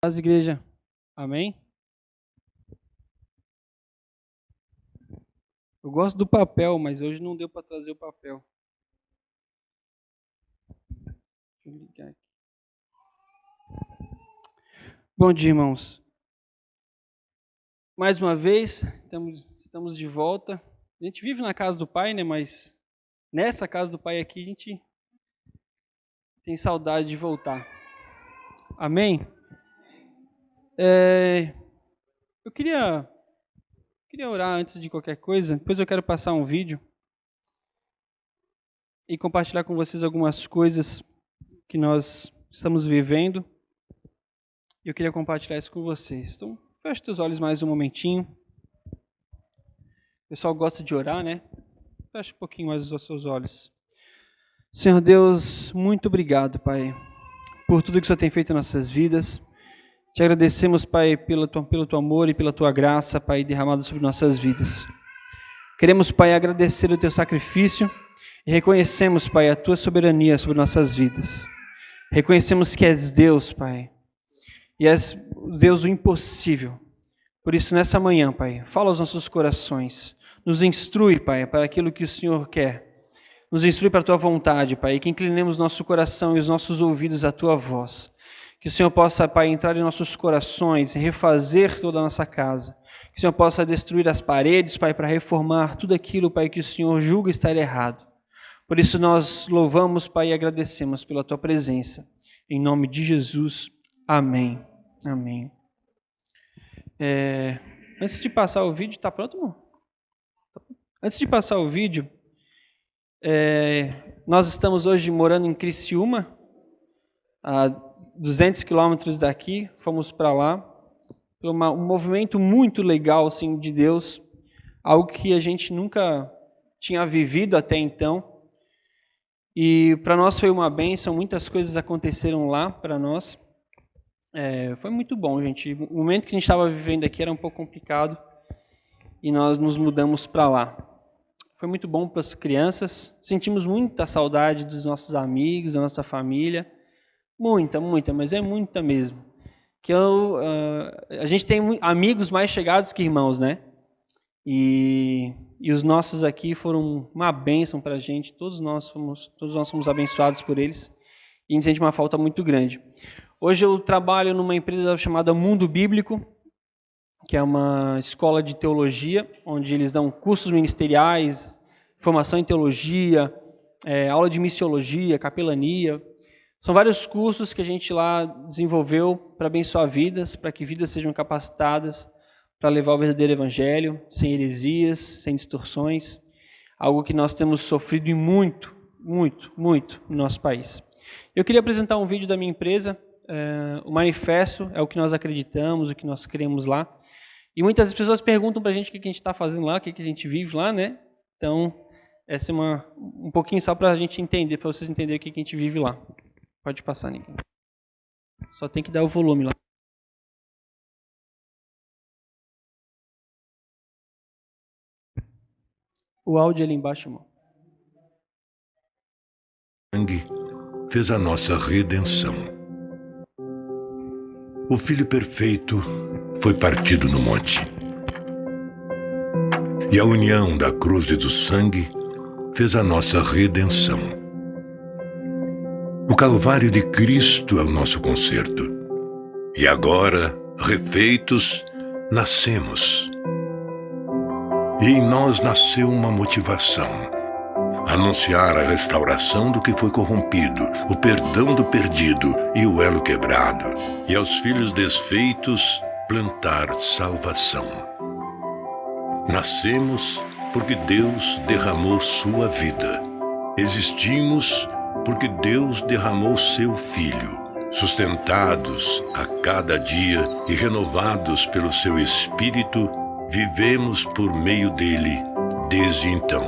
Paz, igreja. Amém? Eu gosto do papel, mas hoje não deu para trazer o papel. Deixa eu ligar aqui. Bom dia, irmãos. Mais uma vez, estamos de volta. A gente vive na casa do Pai, né? Mas nessa casa do Pai aqui, a gente tem saudade de voltar. Amém? Eu queria orar antes de qualquer coisa. Depois eu quero passar um vídeo e compartilhar com vocês algumas coisas que nós estamos vivendo. Eu queria compartilhar isso com vocês. Então, feche seus olhos mais um momentinho. O pessoal gosta de orar, né? Feche um pouquinho mais os seus olhos. Senhor Deus, muito obrigado, Pai, por tudo que o Senhor tem feito em nossas vidas. Te agradecemos, Pai, pelo teu amor e pela tua graça, Pai, derramada sobre nossas vidas. Queremos, Pai, agradecer o teu sacrifício e reconhecemos, Pai, a tua soberania sobre nossas vidas. Reconhecemos que és Deus, Pai, e és Deus do impossível. Por isso, nessa manhã, Pai, fala aos nossos corações. Nos instrui, Pai, para aquilo que o Senhor quer. Nos instrui para a tua vontade, Pai, e que inclinemos nosso coração e os nossos ouvidos à tua voz. Que o Senhor possa, Pai, entrar em nossos corações e refazer toda a nossa casa. Que o Senhor possa destruir as paredes, Pai, para reformar tudo aquilo, Pai, que o Senhor julga estar errado. Por isso nós louvamos, Pai, e agradecemos pela tua presença. Em nome de Jesus, amém. Amém. Antes de passar o vídeo, tá pronto, amor? Antes de passar o vídeo, nós estamos hoje morando em Criciúma, a 200 quilômetros daqui, fomos para lá, por um movimento muito legal assim, de Deus, algo que a gente nunca tinha vivido até então, e para nós foi uma bênção, muitas coisas aconteceram lá para nós, foi muito bom, gente. O momento que a gente estava vivendo aqui era um pouco complicado, e nós nos mudamos para lá. Foi muito bom para as crianças, sentimos muita saudade dos nossos amigos, da nossa família, muita, mas é muita mesmo. Que a gente tem amigos mais chegados que irmãos, né? E os nossos aqui foram uma bênção para a gente. Todos nós fomos abençoados por eles. E a gente sente uma falta muito grande. Hoje eu trabalho numa empresa chamada Mundo Bíblico, que é uma escola de teologia, onde eles dão cursos ministeriais, formação em teologia, aula de missiologia, capelania. São vários cursos que a gente lá desenvolveu para abençoar vidas, para que vidas sejam capacitadas para levar o verdadeiro evangelho, sem heresias, sem distorções, algo que nós temos sofrido e muito no nosso país. Eu queria apresentar um vídeo da minha empresa, o manifesto é o que nós acreditamos, o que nós queremos lá, e muitas pessoas perguntam para a gente o que a gente está fazendo lá, o que a gente vive lá, né? Então, essa é um pouquinho só para a gente entender, para vocês entenderem o que a gente vive lá. Pode passar, ninguém. Só tem que dar o volume lá. O áudio ali embaixo, irmão. Sangue fez a nossa redenção. O Filho perfeito foi partido no monte. E a união da cruz e do sangue fez a nossa redenção. O Calvário de Cristo é o nosso conserto. E agora, refeitos, nascemos. E em nós nasceu uma motivação: anunciar a restauração do que foi corrompido, o perdão do perdido e o elo quebrado, e aos filhos desfeitos plantar salvação. Nascemos porque Deus derramou sua vida. Existimos porque Deus derramou seu Filho. Sustentados a cada dia e renovados pelo seu Espírito, vivemos por meio dele desde então.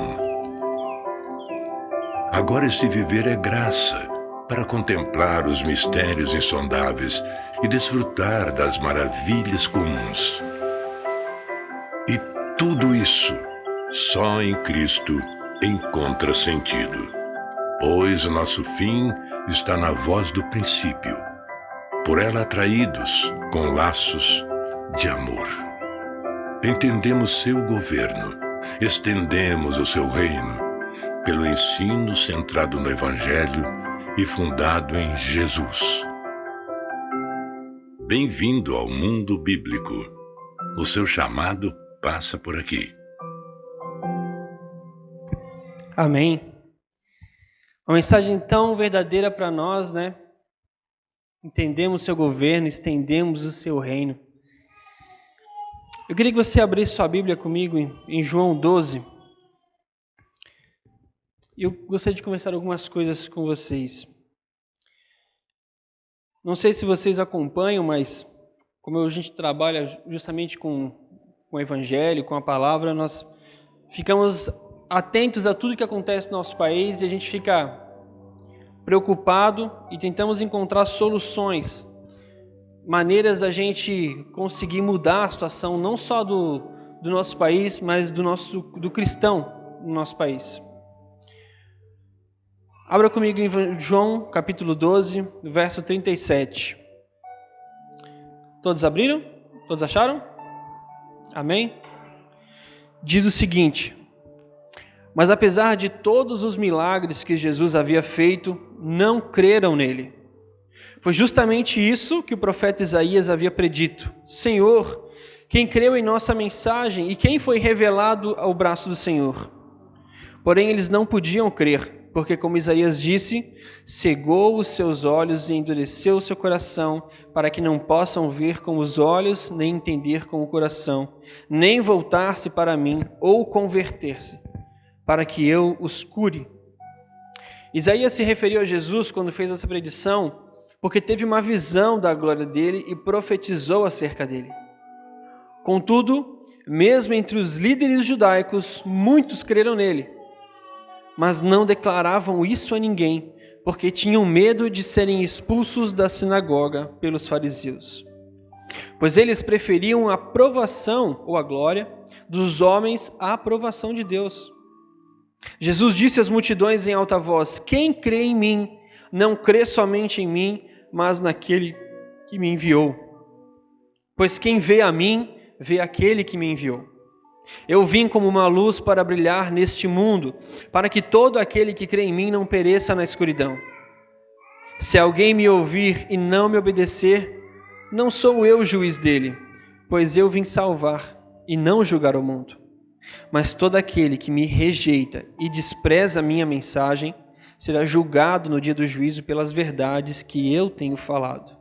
Agora esse viver é graça para contemplar os mistérios insondáveis e desfrutar das maravilhas comuns. E tudo isso só em Cristo encontra sentido, pois o nosso fim está na voz do princípio. por ela atraídos com laços de amor. Entendemos seu governo, estendemos o seu reino pelo ensino centrado no Evangelho e fundado em Jesus. Bem-vindo ao mundo bíblico. O seu chamado passa por aqui. Amém. Uma mensagem tão verdadeira para nós, né? Entendemos o seu governo, estendemos o seu reino. Eu queria que você abrisse sua Bíblia comigo em João 12. Eu gostaria de conversar algumas coisas com vocês. Não sei se vocês acompanham, mas como a gente trabalha justamente com o Evangelho, com a palavra, nós ficamos atentos a tudo que acontece no nosso país e a gente fica preocupado e tentamos encontrar soluções, maneiras a gente conseguir mudar a situação não só do nosso país, mas do cristão no nosso país. Abra comigo em João, capítulo 12, verso 37. Todos abriram? Todos acharam? Amém? Diz o seguinte: mas apesar de todos os milagres que Jesus havia feito, não creram nele. Foi justamente isso que o profeta Isaías havia predito. Senhor, quem creu em nossa mensagem e quem foi revelado ao braço do Senhor? Porém, eles não podiam crer, porque, como Isaías disse, cegou os seus olhos e endureceu o seu coração, para que não possam ver com os olhos, nem entender com o coração, nem voltar-se para mim ou converter-se, para que eu os cure. Isaías se referiu a Jesus quando fez essa predição, porque teve uma visão da glória dele e profetizou acerca dele. Contudo, mesmo entre os líderes judaicos, muitos creram nele, mas não declaravam isso a ninguém, porque tinham medo de serem expulsos da sinagoga pelos fariseus. Pois eles preferiam a aprovação ou a glória dos homens à aprovação de Deus. Jesus disse às multidões em alta voz: quem crê em mim, não crê somente em mim, mas naquele que me enviou. Pois quem vê a mim, vê aquele que me enviou. Eu vim como uma luz para brilhar neste mundo, para que todo aquele que crê em mim não pereça na escuridão. Se alguém me ouvir e não me obedecer, não sou eu o juiz dele, pois eu vim salvar e não julgar o mundo. Mas todo aquele que me rejeita e despreza a minha mensagem será julgado no dia do juízo pelas verdades que eu tenho falado.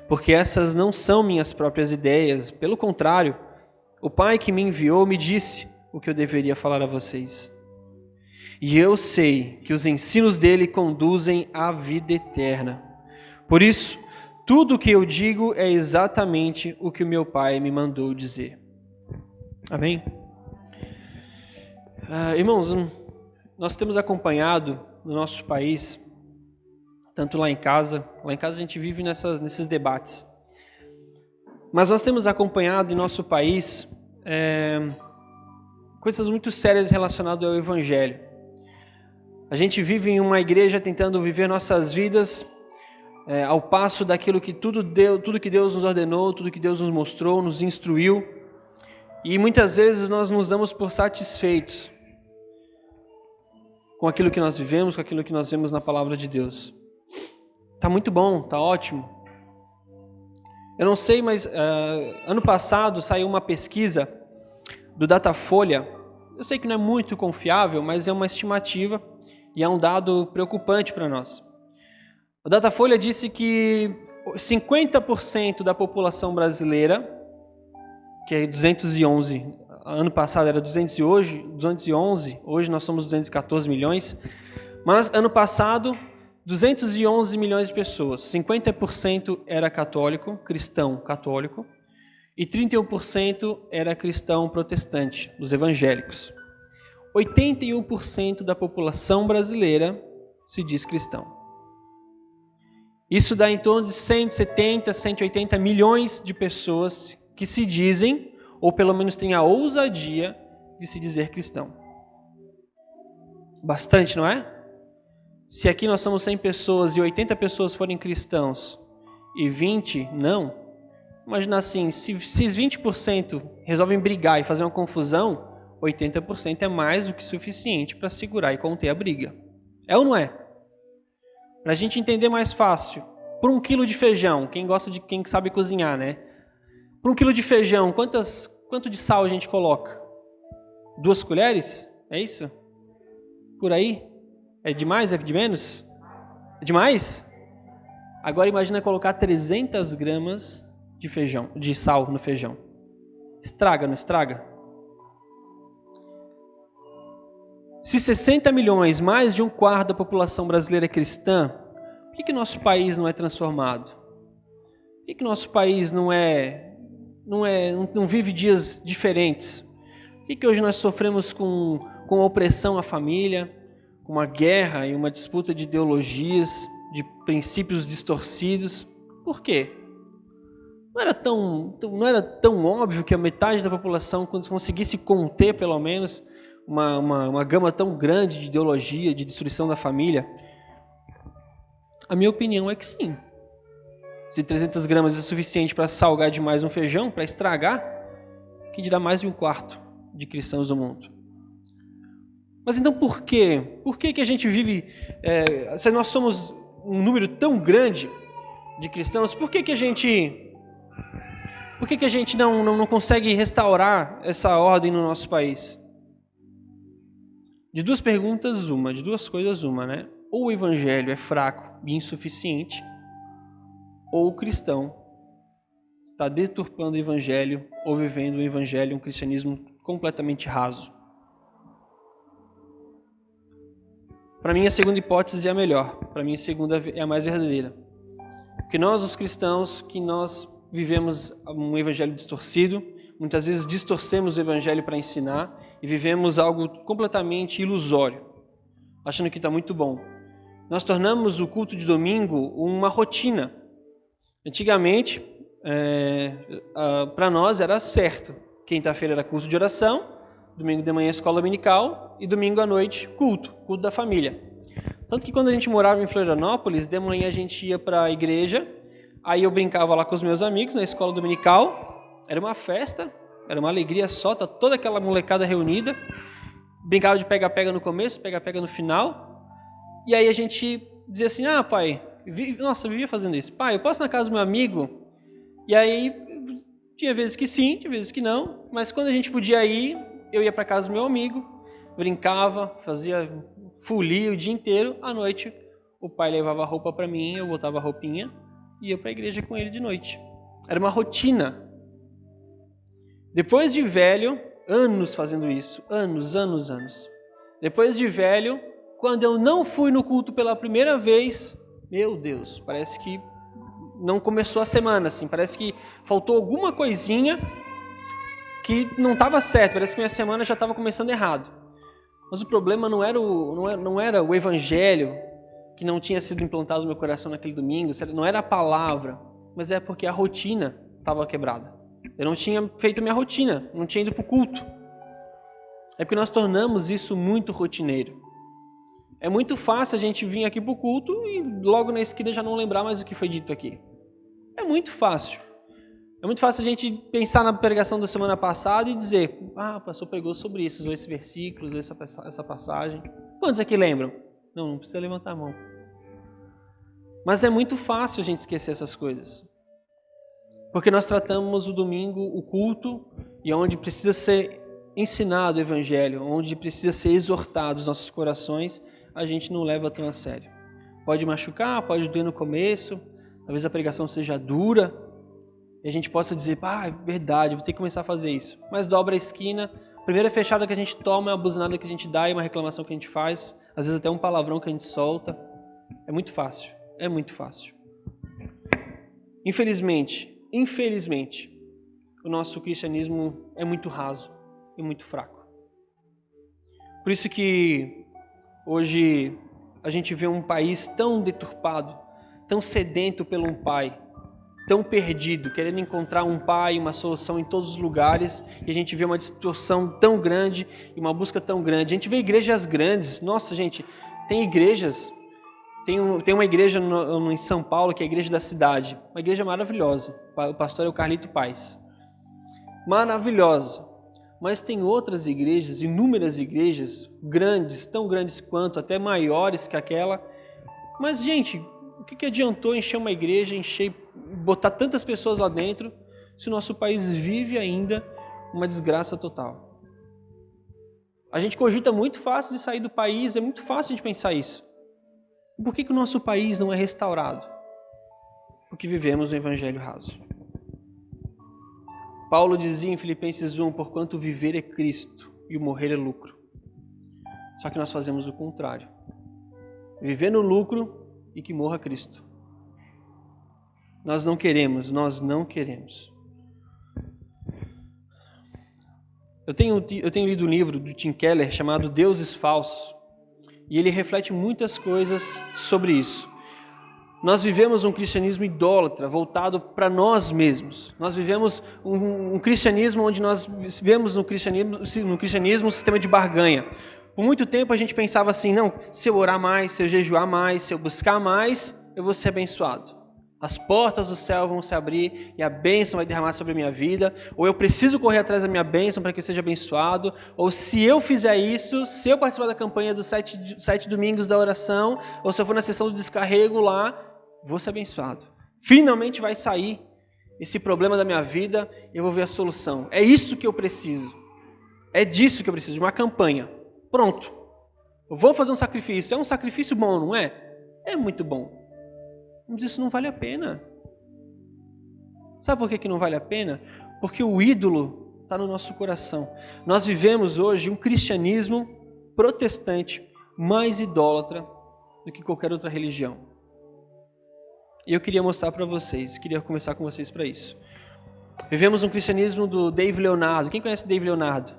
Porque essas não são minhas próprias ideias, pelo contrário, o Pai que me enviou me disse o que eu deveria falar a vocês. E eu sei que os ensinos dele conduzem à vida eterna. Por isso, tudo o que eu digo é exatamente o que o meu Pai me mandou dizer. Amém? Irmãos, nós temos acompanhado no nosso país, tanto lá em casa a gente vive nesses debates, mas nós temos acompanhado em nosso país coisas muito sérias relacionadas ao Evangelho. A gente vive em uma igreja tentando viver nossas vidas ao passo daquilo que tudo que Deus nos ordenou, tudo que Deus nos mostrou, nos instruiu, e muitas vezes nós nos damos por satisfeitos com aquilo que nós vivemos, com aquilo que nós vemos na palavra de Deus. Tá muito bom, tá ótimo. Eu não sei, mas ano passado saiu uma pesquisa do Datafolha. Eu sei que não é muito confiável, mas é uma estimativa e é um dado preocupante para nós. O Datafolha disse que 50% da população brasileira, que é 211, ano passado era 211, hoje nós somos 214 milhões, mas ano passado 211 milhões de pessoas, 50% era católico, cristão católico, e 31% era cristão protestante, dos evangélicos. 81% da população brasileira se diz cristão. Isso dá em torno de 170, 180 milhões de pessoas que se dizem, ou pelo menos têm a ousadia de se dizer cristão. Bastante, não é? Se aqui nós somos 100 pessoas e 80 pessoas forem cristãos, e 20% não. Imagina assim, se 20% resolvem brigar e fazer uma confusão, 80% é mais do que suficiente para segurar e conter a briga. É ou não é? Para a gente entender mais fácil, por 1 quilo de feijão, quem sabe cozinhar, né? Por 1 quilo de feijão, quanto de sal a gente coloca? 2 colheres? É isso? Por aí? É demais? É de menos? É demais? Agora imagina colocar 300 gramas de sal no feijão. Estraga, não estraga? Se 60 milhões, mais de 1/4 da população brasileira é cristã, por que nosso país não é transformado? Por que nosso país não vive dias diferentes? Por que hoje nós sofremos com opressão à família, com uma guerra e uma disputa de ideologias, de princípios distorcidos? Por quê? Não era tão óbvio que a metade da população conseguisse conter, pelo menos, uma gama tão grande de ideologia, de destruição da família? A minha opinião é que sim. Se 300 gramas é suficiente para salgar demais um feijão, para estragar, que dirá mais de 1/4 de cristãos do mundo. Mas então por quê? Por que a gente vive... se nós somos um número tão grande de cristãos, por que a gente não consegue restaurar essa ordem no nosso país? De duas coisas uma, né? Ou o evangelho é fraco e insuficiente, ou o cristão está deturpando o evangelho ou vivendo o evangelho, um cristianismo completamente raso. Para mim, a segunda hipótese é a melhor. Para mim, a segunda é a mais verdadeira. Porque nós, os cristãos, nós vivemos um evangelho distorcido, muitas vezes distorcemos o evangelho para ensinar e vivemos algo completamente ilusório, achando que está muito bom. Nós tornamos o culto de domingo uma rotina. Antigamente, para nós era certo. Quinta-feira era culto de oração, domingo de manhã escola dominical e domingo à noite culto da família. Tanto que quando a gente morava em Florianópolis, de manhã a gente ia para a igreja, aí eu brincava lá com os meus amigos na escola dominical, era uma festa, era uma alegria só, tá toda aquela molecada reunida, brincava de pega-pega no começo, pega-pega no final, e aí a gente dizia assim, pai, eu vivia fazendo isso, pai, eu posso ir na casa do meu amigo? E aí tinha vezes que sim, tinha vezes que não, mas quando a gente podia ir, eu ia para casa do meu amigo, brincava, fazia folia o dia inteiro, à noite o pai levava a roupa para mim, eu botava a roupinha e ia para a igreja com ele de noite. Era uma rotina. Depois de velho, anos fazendo isso, anos. Depois de velho, quando eu não fui no culto pela primeira vez, meu Deus, parece que não começou a semana, assim, parece que faltou alguma coisinha que não estava certo, parece que minha semana já estava começando errado. Mas o problema não era o evangelho que não tinha sido implantado no meu coração naquele domingo, não era a palavra, mas é porque a rotina estava quebrada. Eu não tinha feito minha rotina, não tinha ido para o culto. É porque nós tornamos isso muito rotineiro. É muito fácil a gente vir aqui para o culto e logo na esquina já não lembrar mais o que foi dito aqui. É muito fácil. É muito fácil a gente pensar na pregação da semana passada e dizer, o pastor pregou sobre isso, usou esse versículo, usou essa passagem. Quantos aqui lembram? Não precisa levantar a mão. Mas é muito fácil a gente esquecer essas coisas. Porque nós tratamos o domingo, o culto, e onde precisa ser ensinado o evangelho, onde precisa ser exortado os nossos corações, a gente não leva tão a sério. Pode machucar, pode doer no começo, talvez a pregação seja dura, e a gente possa dizer, é verdade, vou ter que começar a fazer isso. Mas dobra a esquina, a primeira fechada que a gente toma é uma buzinada que a gente dá e uma reclamação que a gente faz, às vezes até um palavrão que a gente solta. É muito fácil. Infelizmente, o nosso cristianismo é muito raso e muito fraco. Por isso que hoje a gente vê um país tão deturpado, tão sedento pelo um pai, tão perdido, querendo encontrar um pai, uma solução em todos os lugares, e a gente vê uma distorção tão grande e uma busca tão grande. A gente vê igrejas grandes, nossa gente, tem igrejas Tem uma igreja em São Paulo, que é a Igreja da Cidade. Uma igreja maravilhosa. O pastor é o Carlito Paes. Maravilhosa. Mas tem outras igrejas, inúmeras igrejas, grandes, tão grandes quanto, até maiores que aquela. Mas, gente, o que adiantou encher uma igreja, botar tantas pessoas lá dentro, se o nosso país vive ainda uma desgraça total? A gente cogita muito fácil de sair do país, é muito fácil de pensar isso. Por que o nosso país não é restaurado? Porque vivemos o evangelho raso. Paulo dizia em Filipenses 1, porquanto viver é Cristo e o morrer é lucro. Só que nós fazemos o contrário. Viver no lucro e que morra Cristo. Nós não queremos. Eu tenho lido um livro do Tim Keller chamado Deuses Falsos. E ele reflete muitas coisas sobre isso. Nós vivemos um cristianismo idólatra, voltado para nós mesmos. Nós vivemos um cristianismo onde nós vivemos no cristianismo um sistema de barganha. Por muito tempo a gente pensava assim, não, se eu orar mais, se eu jejuar mais, se eu buscar mais, eu vou ser abençoado. As portas do céu vão se abrir e a bênção vai derramar sobre a minha vida. Ou eu preciso correr atrás da minha bênção para que eu seja abençoado. Ou se eu fizer isso, se eu participar da campanha dos 7 domingos da oração, ou se eu for na sessão do descarrego lá, vou ser abençoado. Finalmente vai sair esse problema da minha vida e eu vou ver a solução. É isso que eu preciso. É disso que eu preciso, de uma campanha. Pronto. Eu vou fazer um sacrifício. É um sacrifício bom, não é? É muito bom. Mas isso não vale a pena. Sabe por que não vale a pena? Porque o ídolo está no nosso coração. Nós vivemos hoje um cristianismo protestante mais idólatra do que qualquer outra religião. E eu queria mostrar para vocês, queria começar com vocês para isso. Vivemos um cristianismo do Dave Leonardo. Quem conhece Dave Leonardo?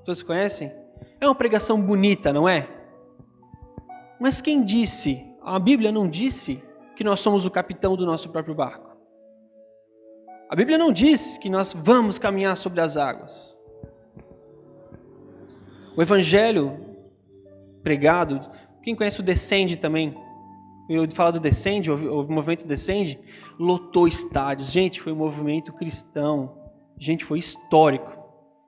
Todos conhecem? É uma pregação bonita, não é? Mas quem disse? A Bíblia não disse que nós somos o capitão do nosso próprio barco. A Bíblia não diz que nós vamos caminhar sobre as águas. O evangelho pregado, quem conhece o Descende também? Eu falar do Descende, o movimento Descende, lotou estádios. Gente, foi um movimento cristão. Gente, foi histórico.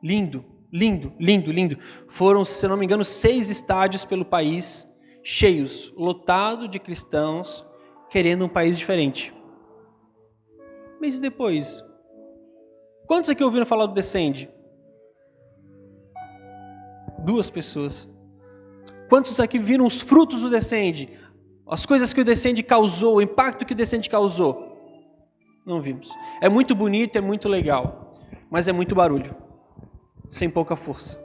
Lindo, lindo, lindo, lindo. Foram, se eu não me engano, 6 estádios pelo país, cheios, lotado de cristãos, querendo um país diferente. Mas depois, quantos aqui ouviram falar do Descende? 2 pessoas. Quantos aqui viram os frutos do Descende? As coisas que o Descende causou, o impacto que o Descende causou? Não vimos. É muito bonito, é muito legal, mas é muito barulho, sem pouca força.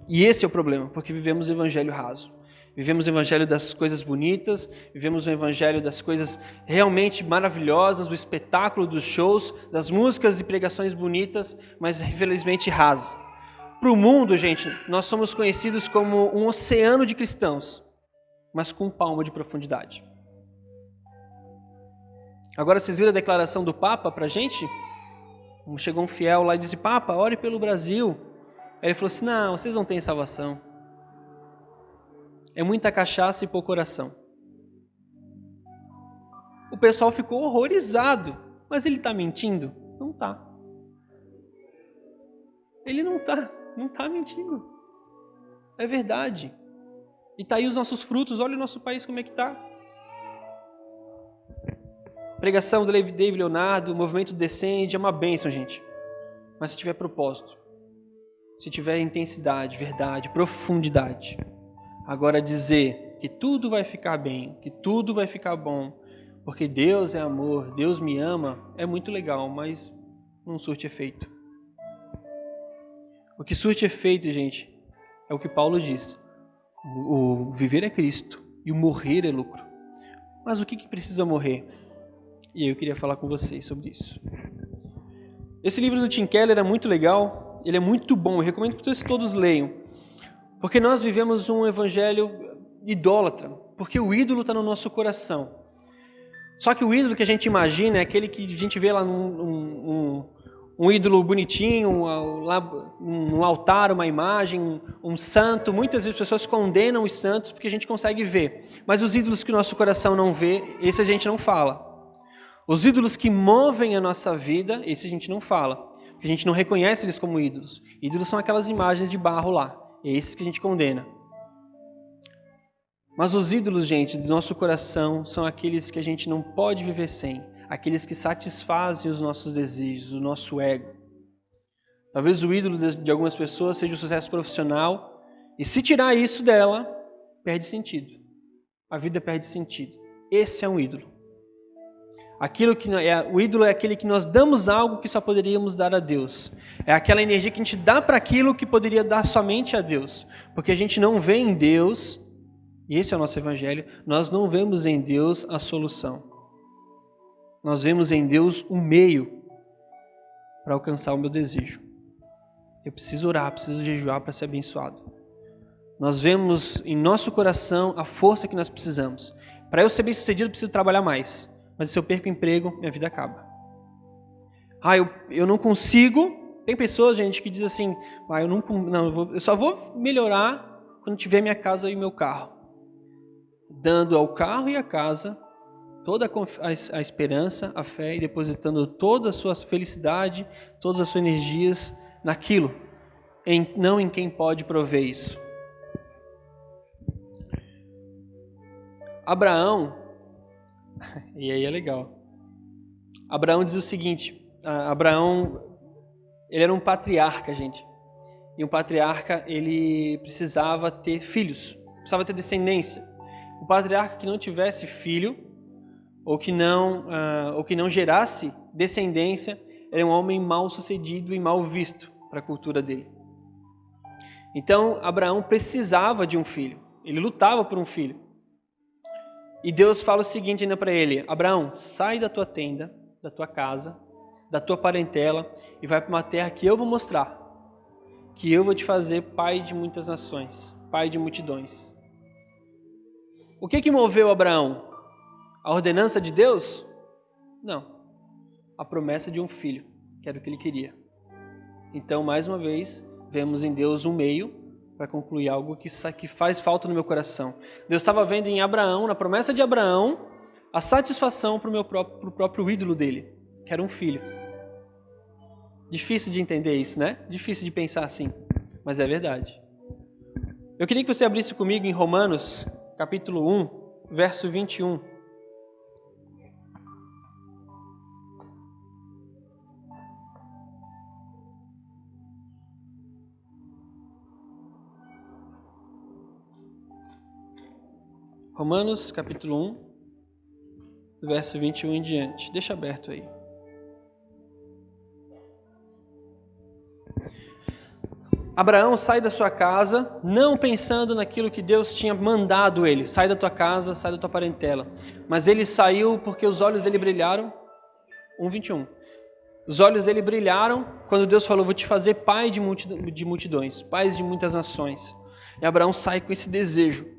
E esse é o problema, porque vivemos o evangelho raso. Vivemos o evangelho das coisas bonitas, vivemos o evangelho das coisas realmente maravilhosas, do espetáculo, dos shows, das músicas e pregações bonitas, mas infelizmente rasa. Para o mundo, gente, nós somos conhecidos como um oceano de cristãos, mas com um palmo de profundidade. Agora, vocês viram a declaração do Papa para a gente? Chegou um fiel lá e disse, Papa, ore pelo Brasil. Aí ele falou assim, não, vocês não têm salvação. É muita cachaça e pouco oração. O pessoal ficou horrorizado. Mas ele está mentindo? Não está. Ele não está mentindo. É verdade. E está aí os nossos frutos, olha o nosso país como é que está. Pregação do Dave Leonardo, o movimento Descende, é uma bênção, gente. Mas se tiver propósito, se tiver intensidade, verdade, profundidade. Agora dizer que tudo vai ficar bem, que tudo vai ficar bom, porque Deus é amor, Deus me ama, é muito legal, mas não surte efeito. O que surte efeito, gente, é o que Paulo diz. O viver é Cristo e o morrer é lucro. Mas o que precisa morrer? E aí eu queria falar com vocês sobre isso. Esse livro do Tim Keller é muito legal, ele é muito bom, eu recomendo que vocês todos leiam. Porque nós vivemos um evangelho idólatra, porque o ídolo está no nosso coração. Só que o ídolo que a gente imagina é aquele que a gente vê lá um um ídolo bonitinho, um altar, uma imagem, um santo. Muitas vezes as pessoas condenam os santos porque a gente consegue ver. Mas os ídolos que o nosso coração não vê, esse a gente não fala. Os ídolos que movem a nossa vida, esse a gente não fala. Porque a gente não reconhece eles como ídolos. Ídolos são aquelas imagens de barro lá. É esses que a gente condena. Mas os ídolos, gente, do nosso coração são aqueles que a gente não pode viver sem. Aqueles que satisfazem os nossos desejos, o nosso ego. Talvez o ídolo de algumas pessoas seja o sucesso profissional. E se tirar isso dela, perde sentido. A vida perde sentido. Esse é um ídolo. O ídolo é aquele que nós damos algo que só poderíamos dar a Deus. É aquela energia que a gente dá para aquilo que poderia dar somente a Deus. Porque a gente não vê em Deus, e esse é o nosso evangelho, nós não vemos em Deus a solução. Nós vemos em Deus um meio para alcançar o meu desejo. Eu preciso orar, preciso jejuar para ser abençoado. Nós vemos em nosso coração a força que nós precisamos. Para eu ser bem sucedido, eu preciso trabalhar mais. Mas se eu perco o emprego, minha vida acaba. Eu não consigo. Tem pessoas, gente, que dizem assim, eu só vou melhorar quando tiver minha casa e meu carro. Dando ao carro e à casa toda a esperança, a fé, e depositando toda a sua felicidade, todas as suas energias naquilo, não em quem pode prover isso. Abraão, e aí é legal, Abraão diz o seguinte, ele era um patriarca, gente, e um patriarca, ele precisava ter filhos, precisava ter descendência. O patriarca que não tivesse filho, ou que não gerasse descendência, era um homem mal sucedido e mal visto para a cultura dele. Então, Abraão precisava de um filho. Ele lutava por um filho. E Deus fala o seguinte ainda para ele: Abraão, sai da tua tenda, da tua casa, da tua parentela e vai para uma terra que eu vou mostrar. Que eu vou te fazer pai de muitas nações, pai de multidões. O que moveu Abraão? A ordenança de Deus? Não. A promessa de um filho, que era o que ele queria. Então, mais uma vez, vemos em Deus um meio para concluir algo que faz falta no meu coração. Deus estava vendo em Abraão, na promessa de Abraão, a satisfação para o próprio ídolo dele, que era um filho. Difícil de entender isso, né? Difícil de pensar assim, mas é verdade. Eu queria que você abrisse comigo em Romanos, capítulo 1, verso 21. Romanos, capítulo 1, verso 21 em diante. Deixa aberto aí. Abraão sai da sua casa, não pensando naquilo que Deus tinha mandado ele. Sai da tua casa, sai da tua parentela. Mas ele saiu porque os olhos dele brilharam. 1:21. Os olhos dele brilharam quando Deus falou: vou te fazer pai de multidões, pais de muitas nações. E Abraão sai com esse desejo.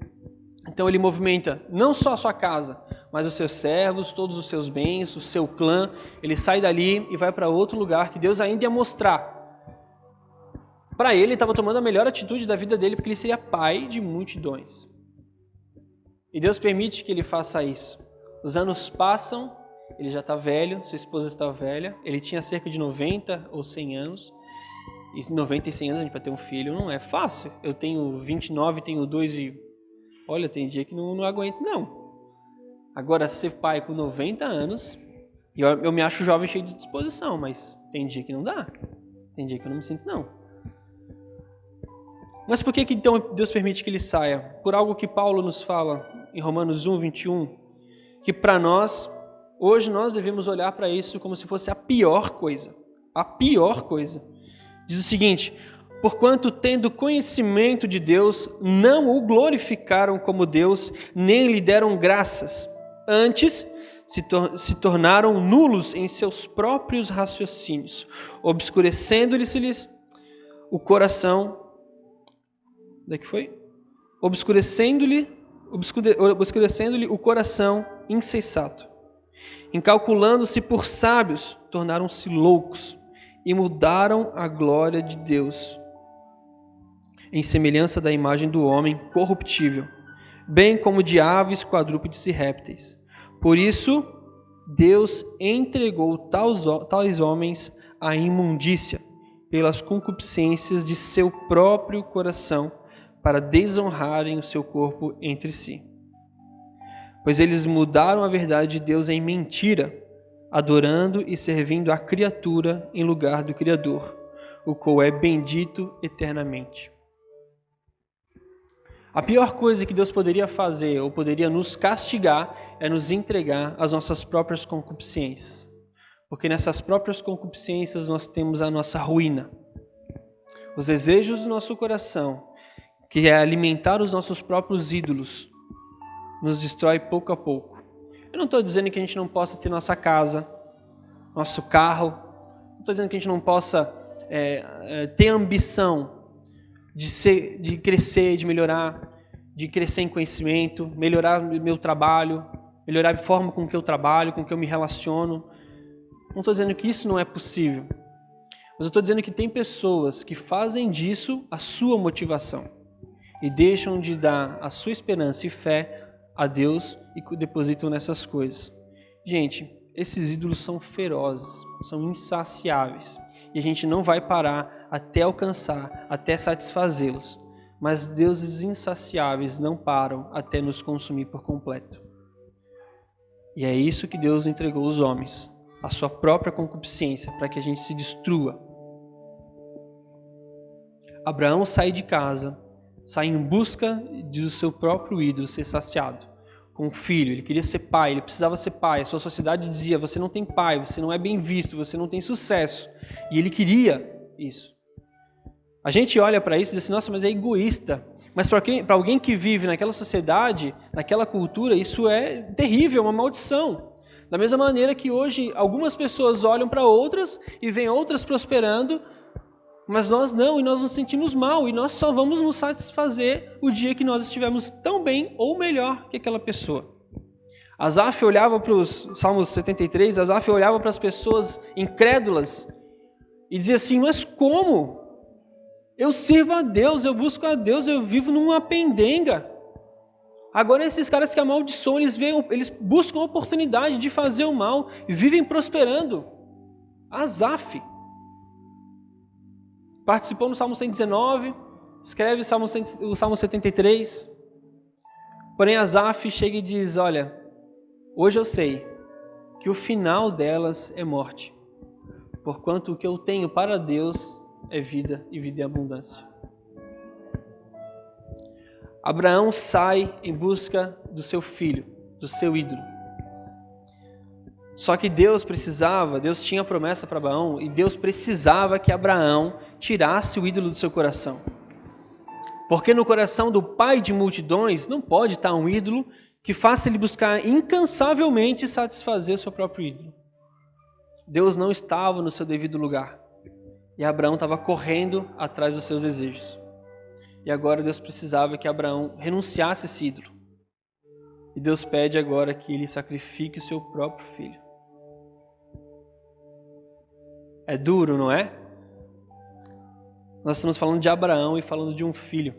Então ele movimenta não só a sua casa, mas os seus servos, todos os seus bens, o seu clã. Ele sai dali e vai para outro lugar que Deus ainda ia mostrar. Para ele estava tomando a melhor atitude da vida dele, porque ele seria pai de multidões. E Deus permite que ele faça isso. Os anos passam, ele já está velho, sua esposa está velha. Ele tinha cerca de 90 ou 100 anos. E 90 e 100 anos a gente para ter um filho não é fácil. Eu tenho 29, tenho 2 e... Olha, tem dia que não aguento, não. Agora, ser pai com 90 anos, eu me acho jovem cheio de disposição, mas tem dia que não dá. Tem dia que eu não me sinto, não. Mas por que então Deus permite que ele saia? Por algo que Paulo nos fala em Romanos 1:21, que para nós, hoje nós devemos olhar para isso como se fosse a pior coisa. A pior coisa. Diz o seguinte: porquanto, tendo conhecimento de Deus, não o glorificaram como Deus, nem lhe deram graças. Antes, se tornaram nulos em seus próprios raciocínios, obscurecendo-lhes o coração. Onde é que foi? Obscurecendo-lhe o coração insensato. Incalculando-se por sábios, tornaram-se loucos e mudaram a glória de Deus em semelhança da imagem do homem corruptível, bem como de aves, quadrúpedes e répteis. Por isso, Deus entregou tais homens à imundícia, pelas concupiscências de seu próprio coração, para desonrarem o seu corpo entre si. Pois eles mudaram a verdade de Deus em mentira, adorando e servindo a criatura em lugar do Criador, o qual é bendito eternamente. A pior coisa que Deus poderia fazer ou poderia nos castigar é nos entregar às nossas próprias concupiscências. Porque nessas próprias concupiscências nós temos a nossa ruína. Os desejos do nosso coração, que é alimentar os nossos próprios ídolos, nos destrói pouco a pouco. Eu não estou dizendo que a gente não possa ter nossa casa, nosso carro. Não estou dizendo que a gente não possa ter ambição de crescer, de melhorar, de crescer em conhecimento, melhorar o meu trabalho, melhorar a forma com que eu trabalho, com que eu me relaciono. Não estou dizendo que isso não é possível, mas eu estou dizendo que tem pessoas que fazem disso a sua motivação e deixam de dar a sua esperança e fé a Deus e depositam nessas coisas. Gente, esses ídolos são ferozes, são insaciáveis. E a gente não vai parar até alcançar, até satisfazê-los. Mas deuses insaciáveis não param até nos consumir por completo. E é isso que Deus entregou aos homens, a sua própria concupiscência, para que a gente se destrua. Abraão sai de casa, sai em busca do seu próprio ídolo ser saciado. Com o filho, ele queria ser pai, ele precisava ser pai. A sua sociedade dizia, você não tem pai, você não é bem visto, você não tem sucesso. E ele queria isso. A gente olha para isso e diz assim, nossa, mas é egoísta. Mas para alguém que vive naquela sociedade, naquela cultura, isso é terrível, é uma maldição. Da mesma maneira que hoje algumas pessoas olham para outras e veem outras prosperando, mas nós não, e nós nos sentimos mal, e nós só vamos nos satisfazer o dia que nós estivermos tão bem ou melhor que aquela pessoa. Asaf olhava para os Salmos 73, Asaf olhava para as pessoas incrédulas e dizia assim, mas como? Eu sirvo a Deus, eu busco a Deus, eu vivo numa pendenga. Agora esses caras que amaldiçoam, eles buscam a oportunidade de fazer o mal e vivem prosperando. Asaf participou no Salmo 119, escreve o Salmo 73. Porém, Asaf chega e diz, olha, hoje eu sei que o final delas é morte, porquanto o que eu tenho para Deus é vida e vida em abundância. Abraão sai em busca do seu filho, do seu ídolo. Só que Deus tinha promessa para Abraão e Deus precisava que Abraão tirasse o ídolo do seu coração. Porque no coração do pai de multidões não pode estar um ídolo que faça ele buscar incansavelmente satisfazer o seu próprio ídolo. Deus não estava no seu devido lugar e Abraão estava correndo atrás dos seus desejos. E agora Deus precisava que Abraão renunciasse a esse ídolo. E Deus pede agora que ele sacrifique o seu próprio filho. É duro, não é? Nós estamos falando de Abraão e falando de um filho.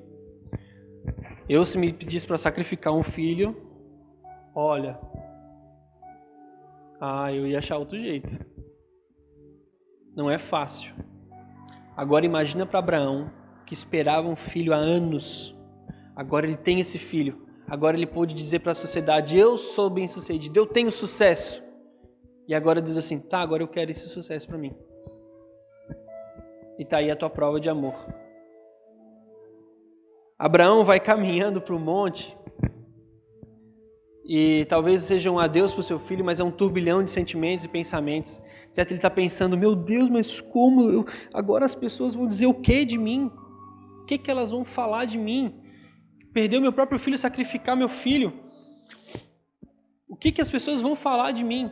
Se me pedisse para sacrificar um filho, olha, eu ia achar outro jeito. Não é fácil. Agora imagina para Abraão, que esperava um filho há anos. Agora ele tem esse filho. Agora ele pôde dizer para a sociedade, eu sou bem-sucedido, eu tenho sucesso. E agora diz assim, agora eu quero esse sucesso para mim. E está aí a tua prova de amor. Abraão vai caminhando para o monte e talvez seja um adeus para o seu filho, mas é um turbilhão de sentimentos e pensamentos. Certo? Ele está pensando, meu Deus, mas como? Agora as pessoas vão dizer o que de mim? O que elas vão falar de mim? Perder o meu próprio filho, sacrificar meu filho? O que as pessoas vão falar de mim?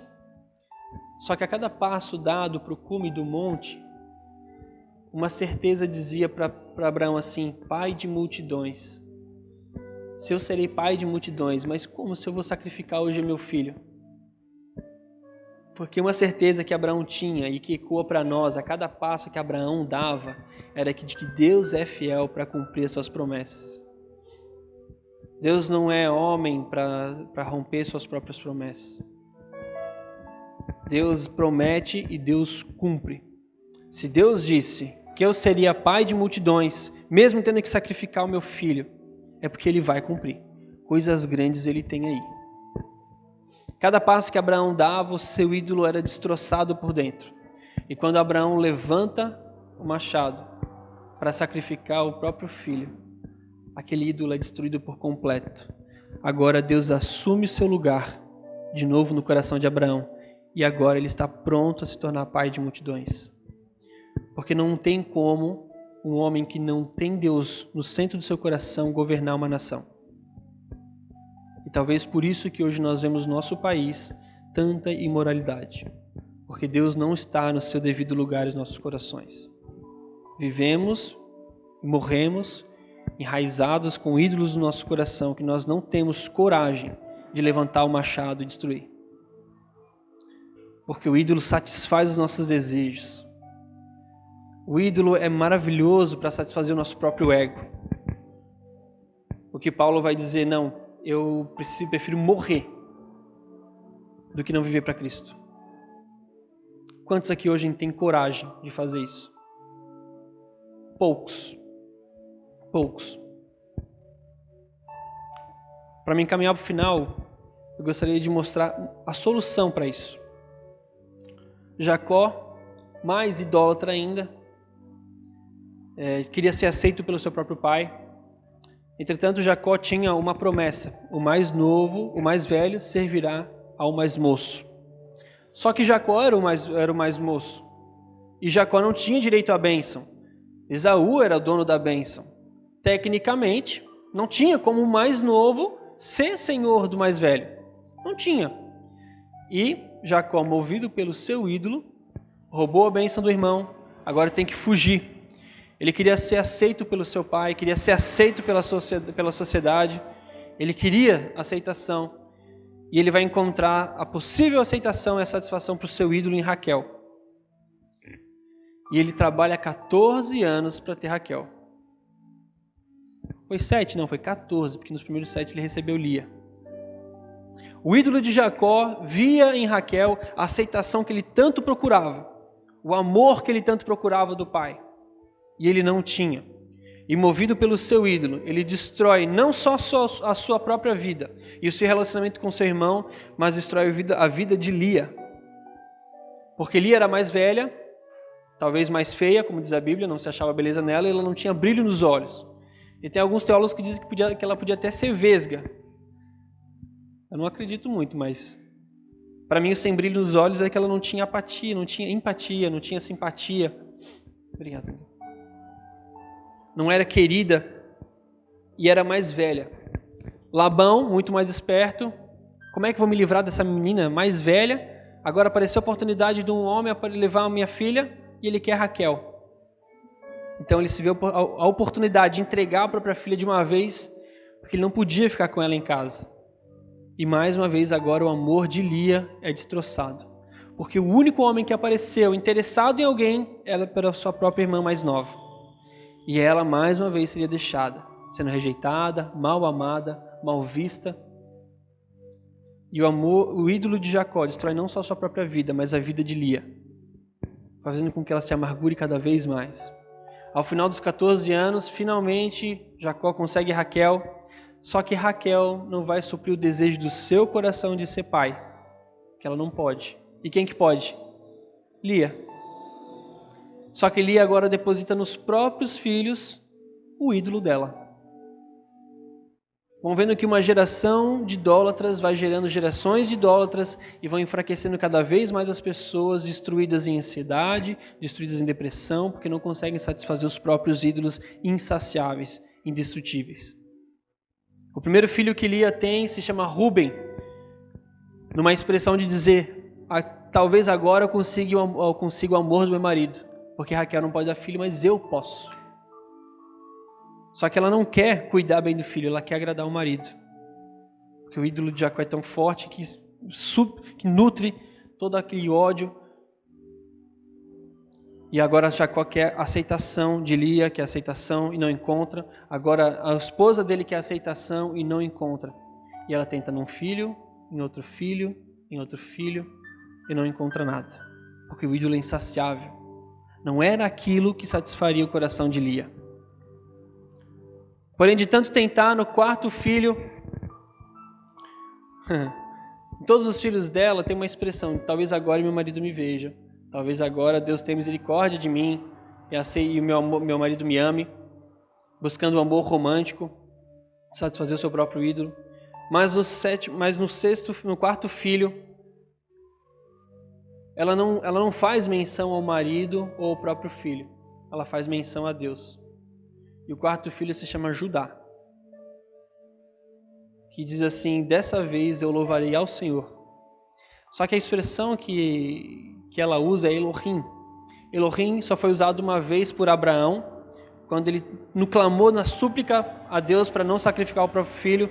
Só que a cada passo dado para o cume do monte, uma certeza dizia para Abraão assim, pai de multidões. Se eu serei pai de multidões, mas como se eu vou sacrificar hoje meu filho? Porque uma certeza que Abraão tinha e que ecoa para nós a cada passo que Abraão dava era de que Deus é fiel para cumprir as suas promessas. Deus não é homem para romper suas próprias promessas. Deus promete e Deus cumpre. Se Deus disse que eu seria pai de multidões, mesmo tendo que sacrificar o meu filho, é porque Ele vai cumprir. Coisas grandes Ele tem aí. Cada passo que Abraão dava, o seu ídolo era destroçado por dentro. E quando Abraão levanta o machado para sacrificar o próprio filho, aquele ídolo é destruído por completo. Agora Deus assume o seu lugar de novo no coração de Abraão. E agora ele está pronto a se tornar pai de multidões. Porque não tem como um homem que não tem Deus no centro do seu coração governar uma nação. E talvez por isso que hoje nós vemos no nosso país tanta imoralidade. Porque Deus não está no seu devido lugar nos nossos corações. Vivemos e morremos enraizados com ídolos no nosso coração que nós não temos coragem de levantar o machado e destruir. Porque o ídolo satisfaz os nossos desejos. O ídolo é maravilhoso para satisfazer o nosso próprio ego. O que Paulo vai dizer, não, eu prefiro morrer do que não viver para Cristo. Quantos aqui hoje têm coragem de fazer isso? Poucos. Poucos. Para me encaminhar para o final, eu gostaria de mostrar a solução para isso. Jacó, mais idólatra ainda, queria ser aceito pelo seu próprio pai. Entretanto, Jacó tinha uma promessa: o mais novo, o mais velho, servirá ao mais moço. Só que Jacó era o mais moço. E Jacó não tinha direito à bênção. Esaú era o dono da bênção. Tecnicamente, não tinha como o mais novo ser senhor do mais velho. Não tinha. E Jacó, movido pelo seu ídolo, roubou a bênção do irmão, agora tem que fugir. Ele queria ser aceito pelo seu pai, queria ser aceito pela sociedade, ele queria aceitação, e ele vai encontrar a possível aceitação e a satisfação para o seu ídolo em Raquel. E ele trabalha 14 anos para ter Raquel. Foi 7? Não, foi 14, porque nos primeiros 7 ele recebeu Lia. O ídolo de Jacó via em Raquel a aceitação que ele tanto procurava, o amor que ele tanto procurava do pai, e ele não tinha. E movido pelo seu ídolo, ele destrói não só a sua própria vida e o seu relacionamento com seu irmão, mas destrói a vida de Lia. Porque Lia era mais velha, talvez mais feia, como diz a Bíblia, não se achava beleza nela, e ela não tinha brilho nos olhos. E tem alguns teólogos que dizem que ela podia até ser vesga. Eu não acredito muito, mas para mim o sem brilho nos olhos é que ela não tinha apatia, não tinha empatia, não tinha simpatia. Obrigado. Não era querida e era mais velha. Labão, muito mais esperto. Como é que vou me livrar dessa menina mais velha? Agora apareceu a oportunidade de um homem para levar a minha filha e ele quer Raquel. Então ele se vê a oportunidade de entregar a própria filha de uma vez, porque ele não podia ficar com ela em casa. E mais uma vez agora o amor de Lia é destroçado. Porque o único homem que apareceu interessado em alguém era pela sua própria irmã mais nova. E ela mais uma vez seria deixada, sendo rejeitada, mal amada, mal vista. E o ídolo de Jacó destrói não só a sua própria vida, mas a vida de Lia, fazendo com que ela se amargure cada vez mais. Ao final dos 14 anos, finalmente Jacó consegue Raquel, só que Raquel não vai suprir o desejo do seu coração de ser pai, que ela não pode. E quem que pode? Lia. Só que Lia agora deposita nos próprios filhos o ídolo dela. Vão vendo que uma geração de idólatras vai gerando gerações de idólatras e vão enfraquecendo cada vez mais as pessoas, destruídas em ansiedade, destruídas em depressão, porque não conseguem satisfazer os próprios ídolos insaciáveis, indestrutíveis. O primeiro filho que Lia tem se chama Rúben, numa expressão de dizer, talvez agora eu consiga o amor do meu marido, porque Raquel não pode dar filho, mas eu posso. Só que ela não quer cuidar bem do filho, ela quer agradar o marido. Porque o ídolo de Jacó é tão forte que nutre todo aquele ódio. E agora Jacó quer aceitação de Lia, quer aceitação e não encontra. Agora a esposa dele quer aceitação e não encontra. E ela tenta num filho, em outro filho, em outro filho e não encontra nada. Porque o ídolo é insaciável. Não era aquilo que satisfaria o coração de Lia. Porém, de tanto tentar, no quarto filho, todos os filhos dela têm uma expressão: talvez agora meu marido me veja, talvez agora Deus tenha misericórdia de mim e o meu marido me ame, buscando um amor romântico, satisfazer o seu próprio ídolo. Mas no quarto filho, ela não faz menção ao marido ou ao próprio filho, ela faz menção a Deus. E o quarto filho se chama Judá, que diz assim: dessa vez eu louvarei ao Senhor. Só que a expressão que ela usa é Elohim. Elohim só foi usado uma vez por Abraão, quando ele, no clamor, na súplica a Deus para não sacrificar o próprio filho,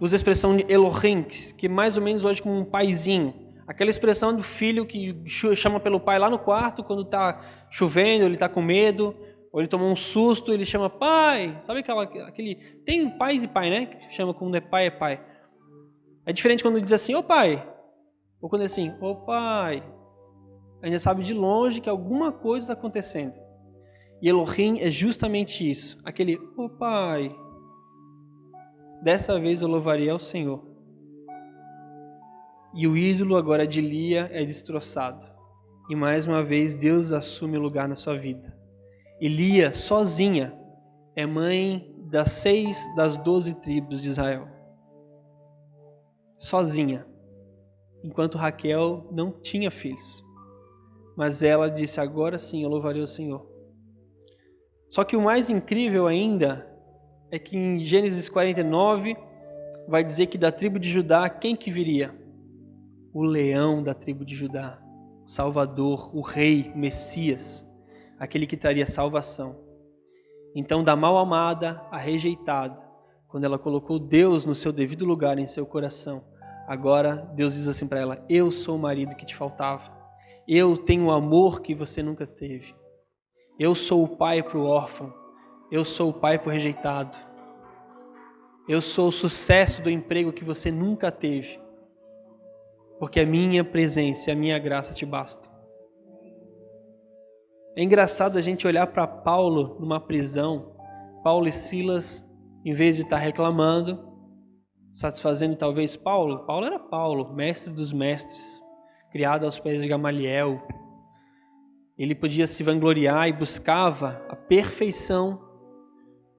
usa a expressão de Elohim, que mais ou menos hoje como um paizinho. Aquela expressão do filho que chama pelo pai lá no quarto, quando está chovendo, ele está com medo, ou ele tomou um susto, ele chama pai. Sabe aquele... Tem pais e pai, né? Que chama quando é pai, é pai. É diferente quando ele diz assim, ô pai. Ou quando é assim, ô pai. A gente sabe de longe que alguma coisa está acontecendo. E Elohim é justamente isso. Aquele, ô pai. Dessa vez eu louvarei ao Senhor. E o ídolo agora de Lia é destroçado. E mais uma vez Deus assume o lugar na sua vida. E Lia, sozinha, é mãe das 6 das 12 tribos de Israel. Sozinha. Enquanto Raquel não tinha filhos. Mas ela disse, agora sim eu louvarei o Senhor. Só que o mais incrível ainda é que em Gênesis 49 vai dizer que da tribo de Judá, quem que viria? O leão da tribo de Judá, o Salvador, o Rei, o Messias, aquele que traria salvação. Então, da mal amada à rejeitada, quando ela colocou Deus no seu devido lugar em seu coração, agora Deus diz assim para ela, eu sou o marido que te faltava, eu tenho o amor que você nunca teve, eu sou o pai para o órfão, eu sou o pai para o rejeitado, eu sou o sucesso do emprego que você nunca teve, porque a minha presença, a minha graça te basta. É engraçado a gente olhar para Paulo numa prisão, Paulo e Silas, em vez de estar reclamando, satisfazendo talvez Paulo. Paulo era Paulo, mestre dos mestres, criado aos pés de Gamaliel. Ele podia se vangloriar e buscava a perfeição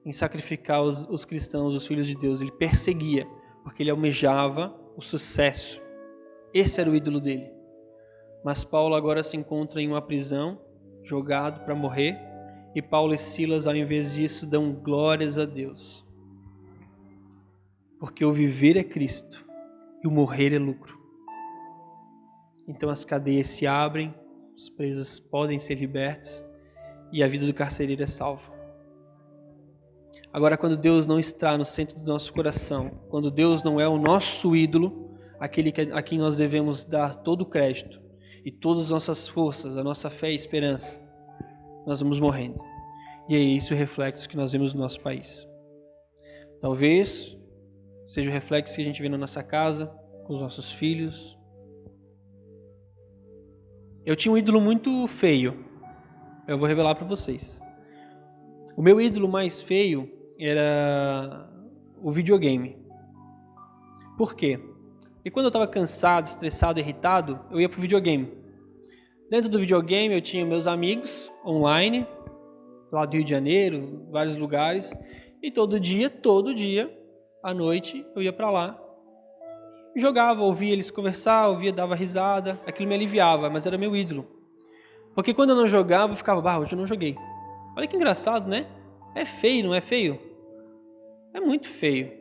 em sacrificar os cristãos, os filhos de Deus. Ele perseguia, porque ele almejava o sucesso. Esse era o ídolo dele. Mas Paulo agora se encontra em uma prisão, jogado para morrer, e Paulo e Silas, ao invés disso, dão glórias a Deus. Porque o viver é Cristo e o morrer é lucro. Então as cadeias se abrem, os presos podem ser libertos e a vida do carcereiro é salva. Agora, quando Deus não está no centro do nosso coração, quando Deus não é o nosso ídolo, aquele a quem nós devemos dar todo o crédito e todas as nossas forças, a nossa fé e esperança, nós vamos morrendo. E é isso o reflexo que nós vemos no nosso país. Talvez seja o reflexo que a gente vê na nossa casa, com os nossos filhos. Eu tinha um ídolo muito feio. Eu vou revelar para vocês. O meu ídolo mais feio era o videogame. Por quê? Porque quando eu estava cansado, estressado, irritado, eu ia pro videogame. Dentro do videogame eu tinha meus amigos online, lá do Rio de Janeiro, vários lugares, e todo dia, à noite, eu ia para lá, jogava, ouvia eles conversar, dava risada, aquilo me aliviava, mas era meu ídolo. Porque quando eu não jogava, eu ficava, hoje eu não joguei. Olha que engraçado, né? É feio, não é feio? É muito feio.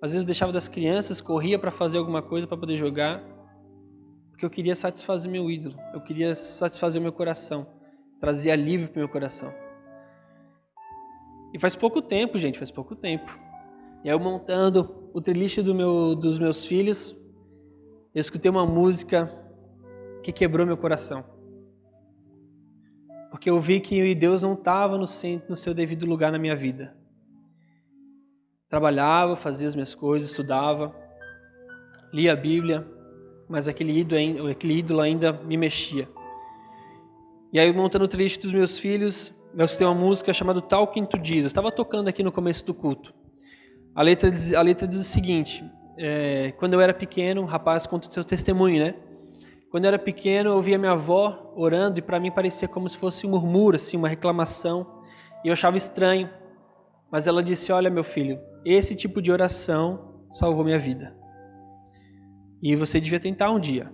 Às vezes eu deixava das crianças, corria para fazer alguma coisa para poder jogar, porque eu queria satisfazer meu ídolo, eu queria satisfazer o meu coração, trazer alívio para o meu coração. E faz pouco tempo, gente, faz pouco tempo. E aí eu montando o playlist dos meus filhos, eu escutei uma música que quebrou meu coração. Porque eu vi que Deus não estava no seu devido lugar na minha vida. Trabalhava, fazia as minhas coisas, estudava, lia a Bíblia, mas aquele ídolo ainda me mexia. E aí, montando o triste dos meus filhos, eu escutei uma música chamada Talking to Jesus. Estava tocando aqui no começo do culto. A letra diz o seguinte, quando eu era pequeno, rapaz, conta o seu testemunho, né? Quando eu era pequeno, eu via minha avó orando e para mim parecia como se fosse um murmúrio, assim, uma reclamação. E eu achava estranho. Mas ela disse, olha meu filho, esse tipo de oração salvou minha vida. E você devia tentar um dia.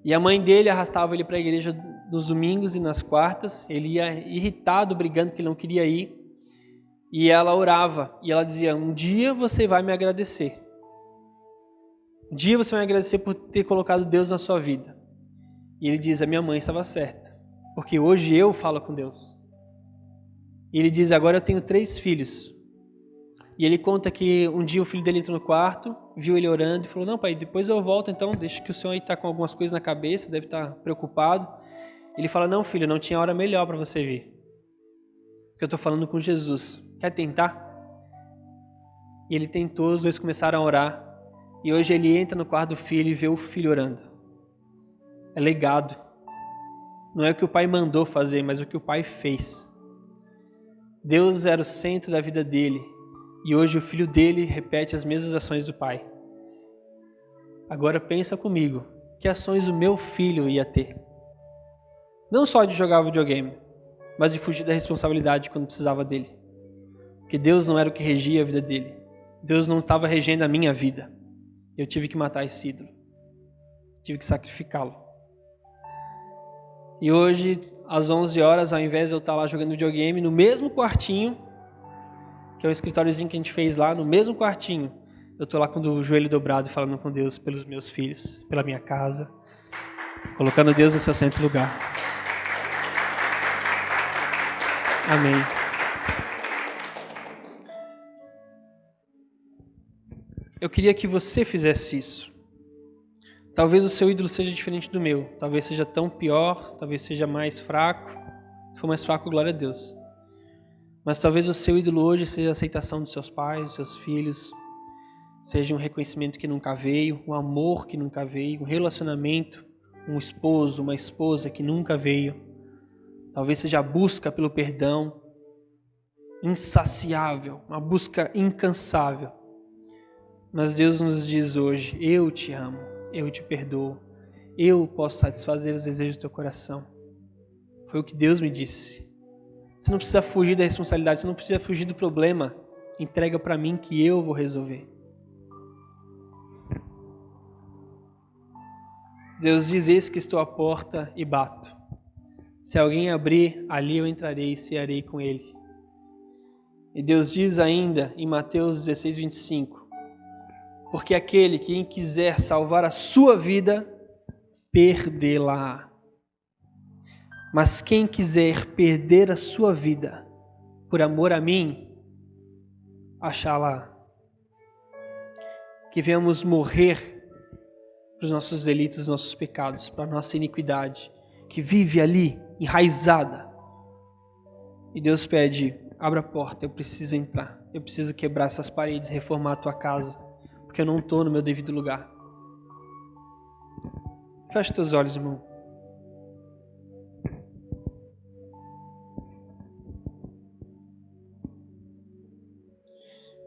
E a mãe dele arrastava ele para a igreja nos domingos e nas quartas. Ele ia irritado, brigando que ele não queria ir. E ela orava. E ela dizia, um dia você vai me agradecer. Um dia você vai me agradecer por ter colocado Deus na sua vida. E ele diz, a minha mãe estava certa. Porque hoje eu falo com Deus. E ele diz, agora eu tenho 3 filhos. E ele conta que um dia o filho dele entrou no quarto, viu ele orando e falou, não pai, depois eu volto então, deixa que o senhor aí está com algumas coisas na cabeça, deve estar preocupado. Ele fala, não filho, não tinha hora melhor para você vir. Porque eu estou falando com Jesus. Quer tentar? E ele tentou, os dois começaram a orar. E hoje ele entra no quarto do filho e vê o filho orando. É legado. Não é o que o pai mandou fazer, mas o que o pai fez. Deus era o centro da vida dele. E hoje o filho dele repete as mesmas ações do pai. Agora pensa comigo, que ações o meu filho ia ter? Não só de jogar videogame, mas de fugir da responsabilidade quando precisava dele. Porque Deus não era o que regia a vida dele. Deus não estava regendo a minha vida. Eu tive que matar esse ídolo. Tive que sacrificá-lo. E hoje, às 11 horas, ao invés de eu estar lá jogando videogame, no mesmo quartinho, que é o escritóriozinho que a gente fez lá, no mesmo quartinho, eu estou lá com o joelho dobrado e falando com Deus pelos meus filhos, pela minha casa, colocando Deus no seu centro lugar. Amém. Eu queria que você fizesse isso. Talvez o seu ídolo seja diferente do meu. Talvez seja tão pior, talvez seja mais fraco. Se for mais fraco, glória a Deus. Mas talvez o seu ídolo hoje seja a aceitação dos seus pais, dos seus filhos. Seja um reconhecimento que nunca veio, um amor que nunca veio, um relacionamento, um esposo, uma esposa que nunca veio. Talvez seja a busca pelo perdão insaciável, uma busca incansável. Mas Deus nos diz hoje, eu te amo, eu te perdoo, eu posso satisfazer os desejos do teu coração. Foi o que Deus me disse. Você não precisa fugir da responsabilidade, você não precisa fugir do problema. Entrega para mim que eu vou resolver. Deus diz, eis que estou à porta e bato. Se alguém abrir, ali eu entrarei e cearei com ele. E Deus diz ainda em Mateus 16, 25, porque aquele que quiser salvar a sua vida, perdê-la. Mas quem quiser perder a sua vida, por amor a mim, achá-la. Que venhamos morrer para os nossos delitos, nossos pecados, para a nossa iniquidade, que vive ali, enraizada. E Deus pede, abra a porta, eu preciso entrar, eu preciso quebrar essas paredes, reformar a tua casa, porque eu não estou no meu devido lugar. Feche teus olhos, irmão.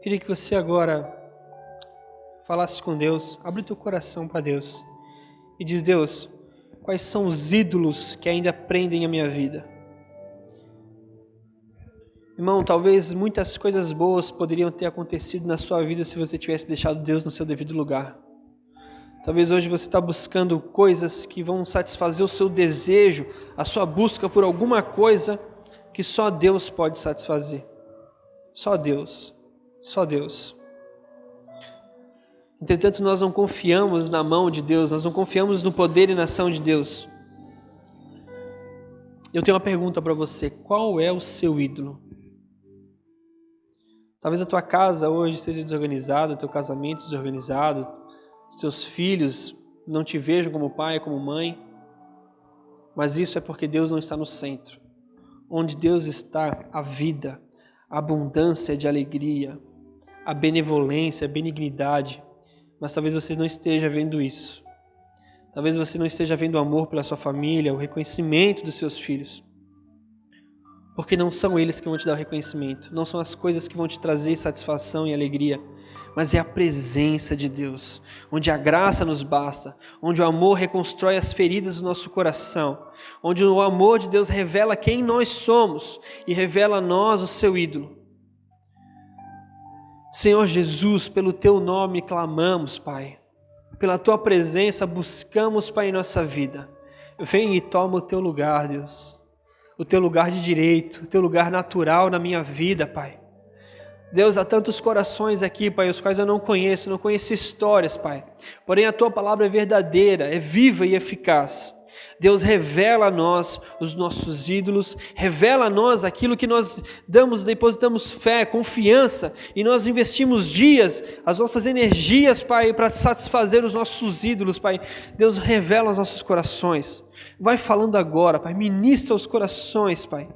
Queria que você agora falasse com Deus, abre o teu coração para Deus e diz, Deus, quais são os ídolos que ainda prendem a minha vida? Irmão, talvez muitas coisas boas poderiam ter acontecido na sua vida se você tivesse deixado Deus no seu devido lugar. Talvez hoje você está buscando coisas que vão satisfazer o seu desejo, a sua busca por alguma coisa que só Deus pode satisfazer. Só Deus. Só Deus. Entretanto, nós não confiamos na mão de Deus, nós não confiamos no poder e na ação de Deus. Eu tenho uma pergunta para você, qual é o seu ídolo? Talvez a tua casa hoje esteja desorganizada, o teu casamento desorganizado, os teus filhos não te vejam como pai, como mãe, mas isso é porque Deus não está no centro. Onde Deus está, a vida, a abundância de alegria, a benevolência, a benignidade, mas talvez você não esteja vendo isso. Talvez você não esteja vendo o amor pela sua família, o reconhecimento dos seus filhos. Porque não são eles que vão te dar o reconhecimento, não são as coisas que vão te trazer satisfação e alegria, mas é a presença de Deus, onde a graça nos basta, onde o amor reconstrói as feridas do nosso coração, onde o amor de Deus revela quem nós somos e revela a nós o seu ídolo. Senhor Jesus, pelo Teu nome clamamos, Pai, pela Tua presença buscamos, Pai, em nossa vida. Vem e toma o Teu lugar, Deus, o Teu lugar de direito, o Teu lugar natural na minha vida, Pai. Deus, há tantos corações aqui, Pai, os quais eu não conheço histórias, Pai. Porém, a Tua palavra é verdadeira, é viva e eficaz. Deus, revela a nós os nossos ídolos, revela a nós aquilo que nós depositamos fé, confiança, e nós investimos dias, as nossas energias, Pai, para satisfazer os nossos ídolos, Pai. Deus, revela os nossos corações. Vai falando agora, Pai, ministra os corações, Pai.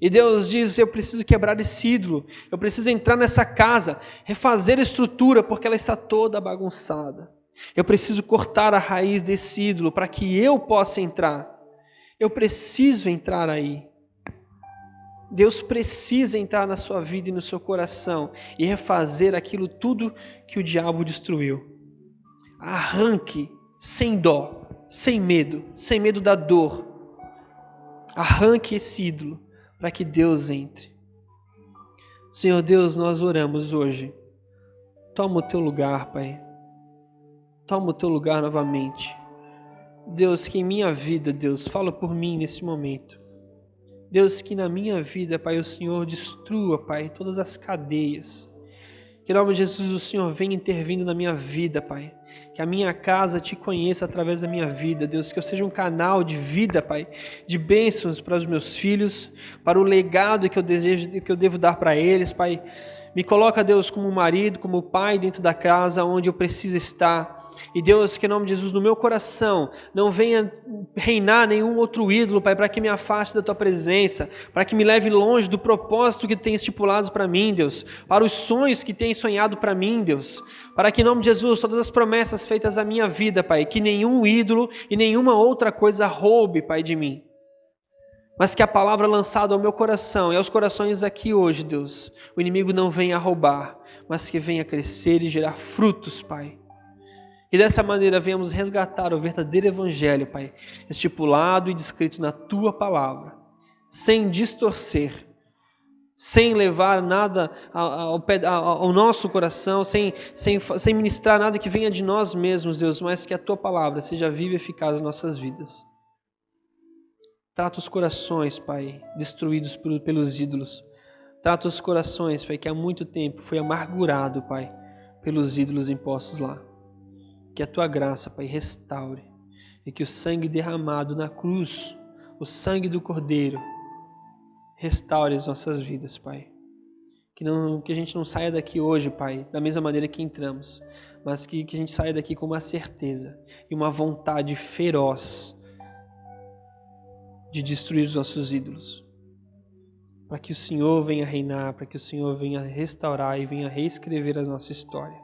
E Deus diz, eu preciso quebrar esse ídolo, eu preciso entrar nessa casa, refazer a estrutura, porque ela está toda bagunçada. Eu preciso cortar a raiz desse ídolo para que eu possa entrar. Eu preciso entrar aí. Deus precisa entrar na sua vida e no seu coração e refazer aquilo tudo que o diabo destruiu. Arranque sem dó, sem medo da dor. Arranque esse ídolo para que Deus entre. Senhor Deus, nós oramos hoje. Toma o teu lugar, Pai. Toma o teu lugar novamente. Deus, que em minha vida, Deus, fala por mim nesse momento. Deus, que na minha vida, Pai, o Senhor destrua, Pai, todas as cadeias. Que em nome de Jesus o Senhor venha intervindo na minha vida, Pai. Que a minha casa te conheça através da minha vida, Deus. Que eu seja um canal de vida, Pai, de bênçãos para os meus filhos, para o legado que eu devo dar para eles, Pai. Me coloca, Deus, como marido, como pai dentro da casa onde eu preciso estar. E Deus, que em nome de Jesus, no meu coração, não venha reinar nenhum outro ídolo, Pai, para que me afaste da Tua presença, para que me leve longe do propósito que tem estipulado para mim, Deus, para os sonhos que tem sonhado para mim, Deus, para que em nome de Jesus, todas as promessas feitas à minha vida, Pai, que nenhum ídolo e nenhuma outra coisa roube, Pai, de mim. Mas que a palavra lançada ao meu coração e aos corações aqui hoje, Deus, o inimigo não venha roubar, mas que venha crescer e gerar frutos, Pai. E dessa maneira venhamos resgatar o verdadeiro evangelho, Pai, estipulado e descrito na Tua palavra, sem distorcer, sem levar nada ao nosso coração, sem ministrar nada que venha de nós mesmos, Deus, mas que a Tua palavra seja viva e eficaz nas nossas vidas. Trata os corações, Pai, destruídos pelos ídolos. Trata os corações, Pai, que há muito tempo foi amargurado, Pai, pelos ídolos impostos lá. Que a Tua graça, Pai, restaure e que o sangue derramado na cruz, o sangue do Cordeiro, restaure as nossas vidas, Pai. Que a gente não saia daqui hoje, Pai, da mesma maneira que entramos, mas que a gente saia daqui com uma certeza e uma vontade feroz de destruir os nossos ídolos. Para que o Senhor venha reinar, para que o Senhor venha restaurar e venha reescrever a nossa história.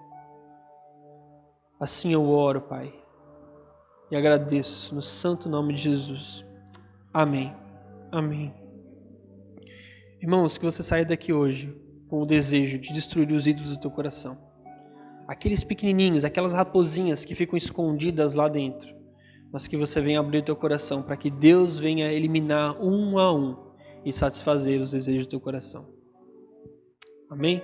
Assim eu oro, Pai, e agradeço no santo nome de Jesus. Amém. Amém. Irmãos, que você saia daqui hoje com o desejo de destruir os ídolos do teu coração. Aqueles pequenininhos, aquelas raposinhas que ficam escondidas lá dentro, mas que você venha abrir o teu coração para que Deus venha eliminar um a um e satisfazer os desejos do teu coração. Amém?